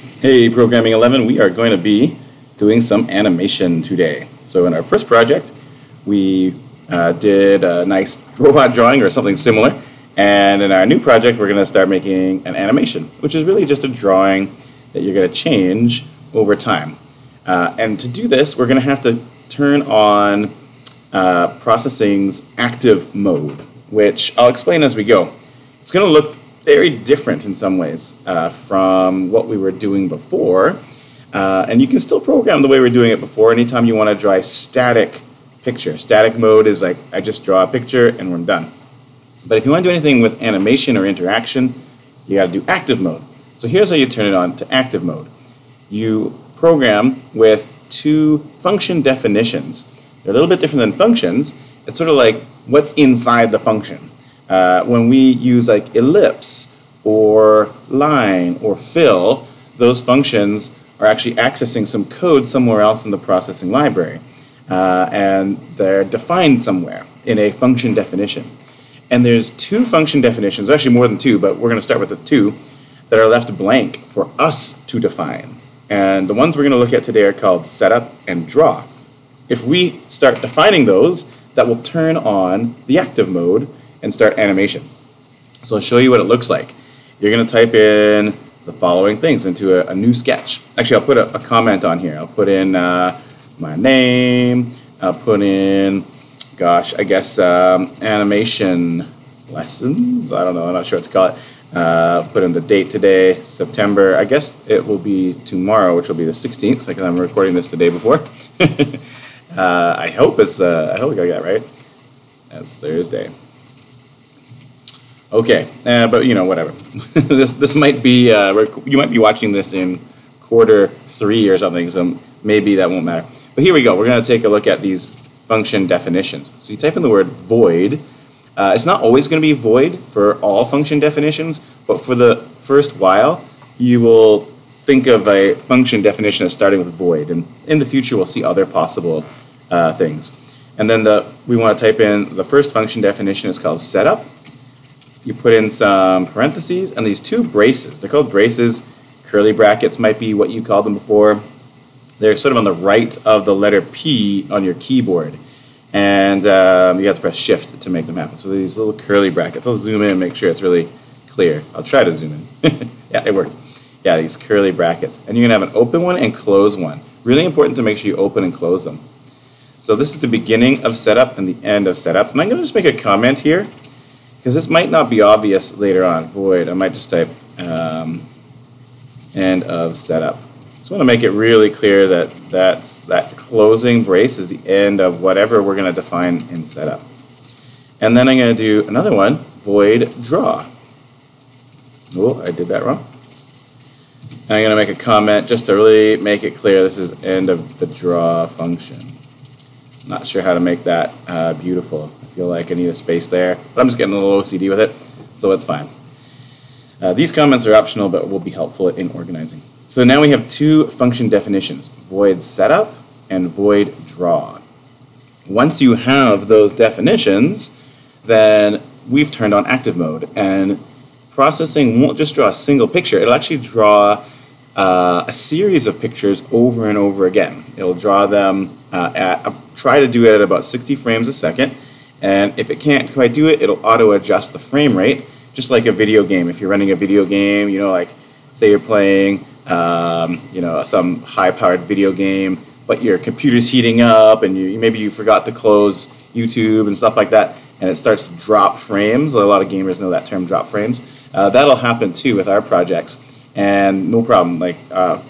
Hey, Programming 11, we are going to be doing some animation today. So in our first project, we did a nice robot drawing or something similar. And in our new project, we're going to start making an animation, which is really just a drawing that you're going to change over time. And to do this, we're going to have to turn on processing's active mode, which I'll explain as we go. It's going to look very different in some ways from what we were doing before. And you can still program the way we were doing it before anytime you want to draw a static picture. Static mode is like, I just draw a picture and we're done. But if you want to do anything with animation or interaction, you got to do active mode. So here's how you turn it on to active mode. You program with two function definitions. They're a little bit different than functions. It's sort of like what's inside the function. When we use like ellipse or line or fill, those functions are actually accessing some code somewhere else in the processing library. And they're defined somewhere in a function definition. And there's two function definitions, actually more than two, but we're going to start with the two that are left blank for us to define. And the ones we're going to look at today are called setup and draw. If we start defining those, that will turn on the active mode and start animation. So I'll show you what it looks like. You're going to type in the following things into a new sketch. Actually, I'll put a comment on here. I'll put in my name. I'll put in, gosh, I guess animation lessons. I don't know. I'm not sure what to call it. Put in the date today, September. I guess it will be tomorrow, which will be the 16th, because I'm recording this the day before. I hope I got that right. That's Thursday. Okay, but you know, whatever. this might be you might be watching this in Q3 or something, so maybe that won't matter. But here we go. We're going to take a look at these function definitions. So you type in the word void. It's not always going to be void for all function definitions, but for the first while, you will think of a function definition as starting with void, and in the future we'll see other possible things. And then we want to type in the first function definition is called setup. You put in some parentheses and these two braces. They're called braces. Curly brackets might be what you called them before. They're sort of on the right of the letter P on your keyboard. And you have to press shift to make them happen. So these little curly brackets. I'll zoom in and make sure it's really clear. I'll try to zoom in. Yeah, it worked. Yeah, these curly brackets. And you're going to have an open one and close one. Really important to make sure you open and close them. So this is the beginning of setup and the end of setup. And I'm going to just make a comment here, because this might not be obvious later on. Void. I might just type end of setup. Just want to make it really clear that that closing brace is the end of whatever we're going to define in setup. And then I'm going to do another one, void draw. Oh, I did that wrong. And I'm going to make a comment just to really make it clear this is end of the draw function. Not sure how to make that beautiful. I feel like I need a space there, but I'm just getting a little OCD with it, so it's fine. These comments are optional, but will be helpful in organizing. So now we have two function definitions, void setup and void draw. Once you have those definitions, then we've turned on active mode, and processing won't just draw a single picture. It'll actually draw a series of pictures over and over again. It'll draw them try to do it at about 60 frames a second, and if it can't quite do it, it'll auto-adjust the frame rate, just like a video game. If you're running a video game, you know, like say you're playing you know, some high-powered video game, but your computer's heating up, and maybe you forgot to close YouTube and stuff like that, and it starts to drop frames. A lot of gamers know that term, drop frames. That'll happen too with our projects, and no problem. Like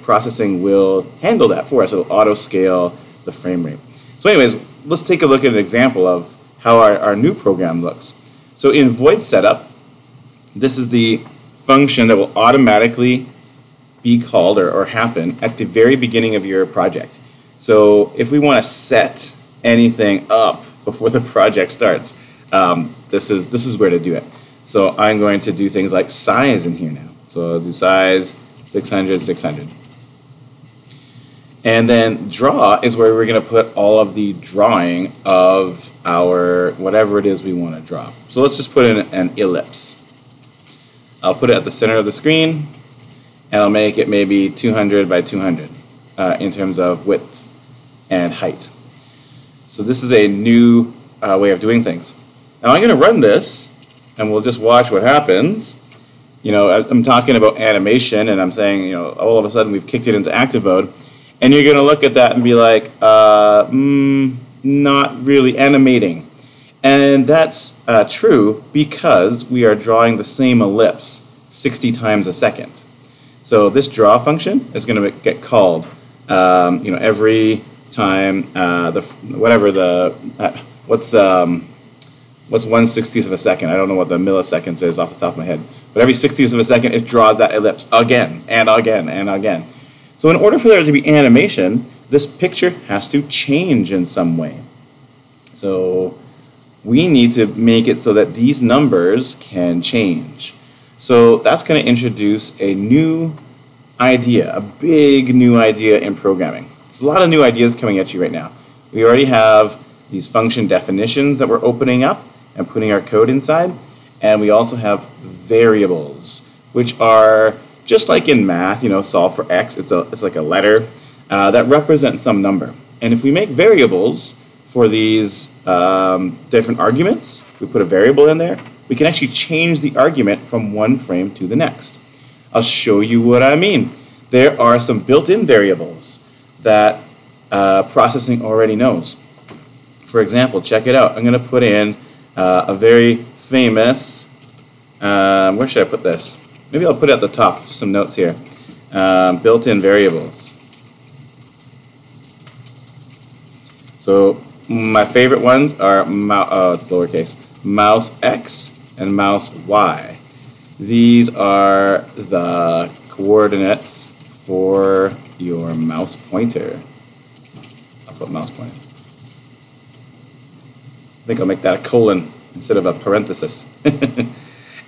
processing will handle that for us. It'll auto-scale the frame rate. So anyways, let's take a look at an example of how our new program looks. So in void setup, this is the function that will automatically be called or happen at the very beginning of your project. So if we want to set anything up before the project starts, this is where to do it. So I'm going to do things like size in here now. So I'll do size 600, 600. And then draw is where we're going to put all of the drawing of our whatever it is we want to draw. So let's just put in an ellipse. I'll put it at the center of the screen, and I'll make it maybe 200 by 200 in terms of width and height. So this is a new way of doing things. Now I'm going to run this, and we'll just watch what happens. You know, I'm talking about animation, and I'm saying, you know, all of a sudden we've kicked it into active mode, and you're going to look at that and be like, not really animating. And that's true because we are drawing the same ellipse 60 times a second. So this draw function is going to get called, you know, every time what's 1/60th of a second? I don't know what the milliseconds is off the top of my head. But every 60th of a second, it draws that ellipse again and again and again. So in order for there to be animation, this picture has to change in some way. So we need to make it so that these numbers can change. So that's going to introduce a new idea, a big new idea in programming. It's a lot of new ideas coming at you right now. We already have these function definitions that we're opening up and putting our code inside, and we also have variables, which are just like in math, you know, solve for x, it's like a letter that represents some number. And if we make variables for these different arguments, we put a variable in there, we can actually change the argument from one frame to the next. I'll show you what I mean. There are some built-in variables that processing already knows. For example, check it out. I'm going to put in a very famous, where should I put this? Maybe I'll put it at the top, just some notes here. Built-in variables. So my favorite ones are, it's lowercase, mouse x and mouse y. These are the coordinates for your mouse pointer. I'll put mouse pointer. I think I'll make that a colon instead of a parenthesis.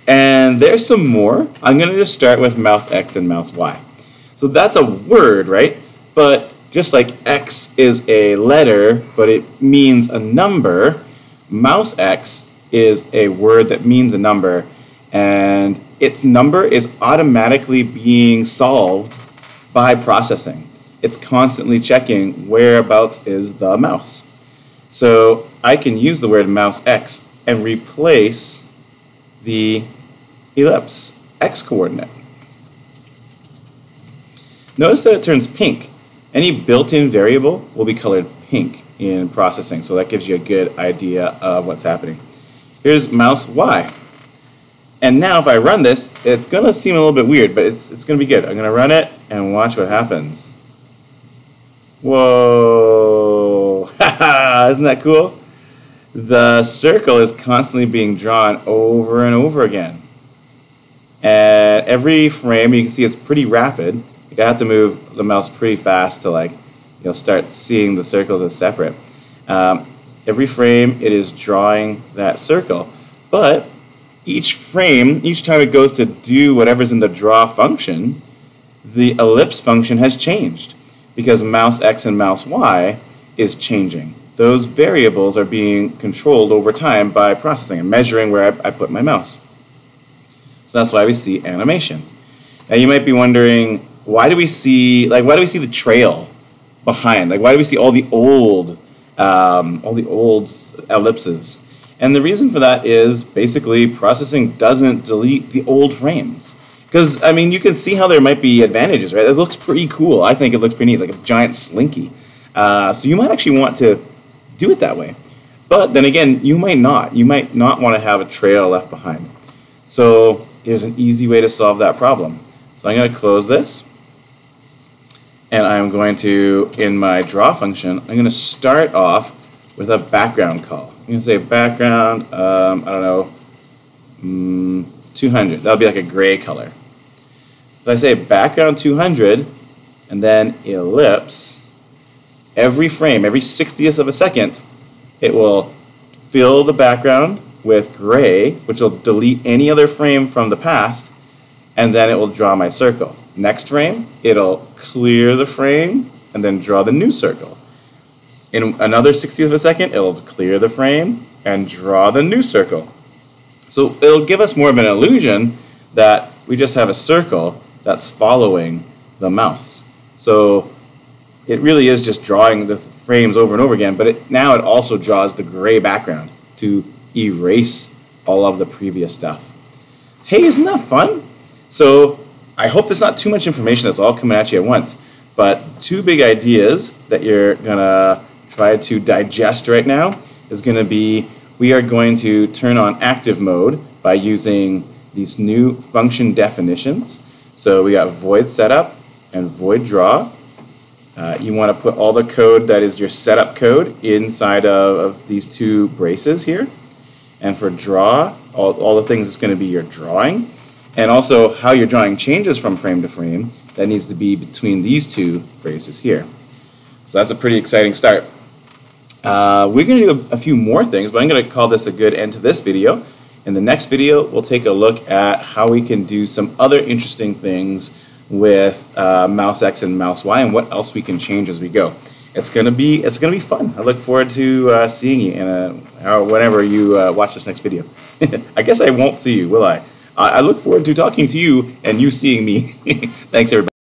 And there's some more. I'm going to just start with mouse x and mouse y. So that's a word, right? But just like x is a letter, but it means a number, mouse x is a word that means a number, and its number is automatically being solved by processing. It's constantly checking whereabouts is the mouse. So I can use the word mouse x and replace the ellipse x coordinate. Notice that it turns pink. Any built-in variable will be colored pink in processing, so that gives you a good idea of what's happening. Here's mouse y. And now if I run this, it's going to seem a little bit weird, but it's going to be good. I'm going to run it and watch what happens. Whoa! Haha! Isn't that cool? The circle is constantly being drawn over and over again. And every frame, you can see it's pretty rapid. I have to move the mouse pretty fast to start seeing the circles as separate. Every frame, it is drawing that circle. But each frame, each time it goes to do whatever's in the draw function, the ellipse function has changed because mouse x and mouse y is changing. Those variables are being controlled over time by processing and measuring where I put my mouse. So that's why we see animation. Now you might be wondering, why do we see the trail behind? Like, why do we see all the old ellipses? And the reason for that is basically processing doesn't delete the old frames. Because, I mean, you can see how there might be advantages, right? It looks pretty cool. I think it looks pretty neat, like a giant slinky. So you might actually want to do it that way. But then again, you might not. You might not want to have a trail left behind. So here's an easy way to solve that problem. So I'm going to close this. And I'm going to, in my draw function, I'm going to start off with a background call. I'm going to say background, I don't know, 200. That'll be like a gray color. So I say background 200, and then ellipse. Every frame, every 60th of a second, it will fill the background with gray, which will delete any other frame from the past, and then it will draw my circle. Next frame, it'll clear the frame and then draw the new circle. In another 60th of a second, it'll clear the frame and draw the new circle. So it'll give us more of an illusion that we just have a circle, that's following the mouse. So it really is just drawing the frames over and over again, but now it also draws the gray background to erase all of the previous stuff. Hey, isn't that fun? So I hope it's not too much information that's all coming at you at once, but two big ideas that you're going to try to digest right now is going to be, we are going to turn on active mode by using these new function definitions. So we got void setup and void draw. You want to put all the code that is your setup code inside of these two braces here. And for draw, all the things that's going to be your drawing. And also how your drawing changes from frame to frame, that needs to be between these two braces here. So that's a pretty exciting start. We're going to do a few more things, but I'm going to call this a good end to this video. In the next video, we'll take a look at how we can do some other interesting things with mouse X and mouse Y, and what else we can change as we go. It's gonna be fun. I look forward to seeing you in whenever you watch this next video. I guess I won't see you, will I? I look forward to talking to you and you seeing me. Thanks, everybody.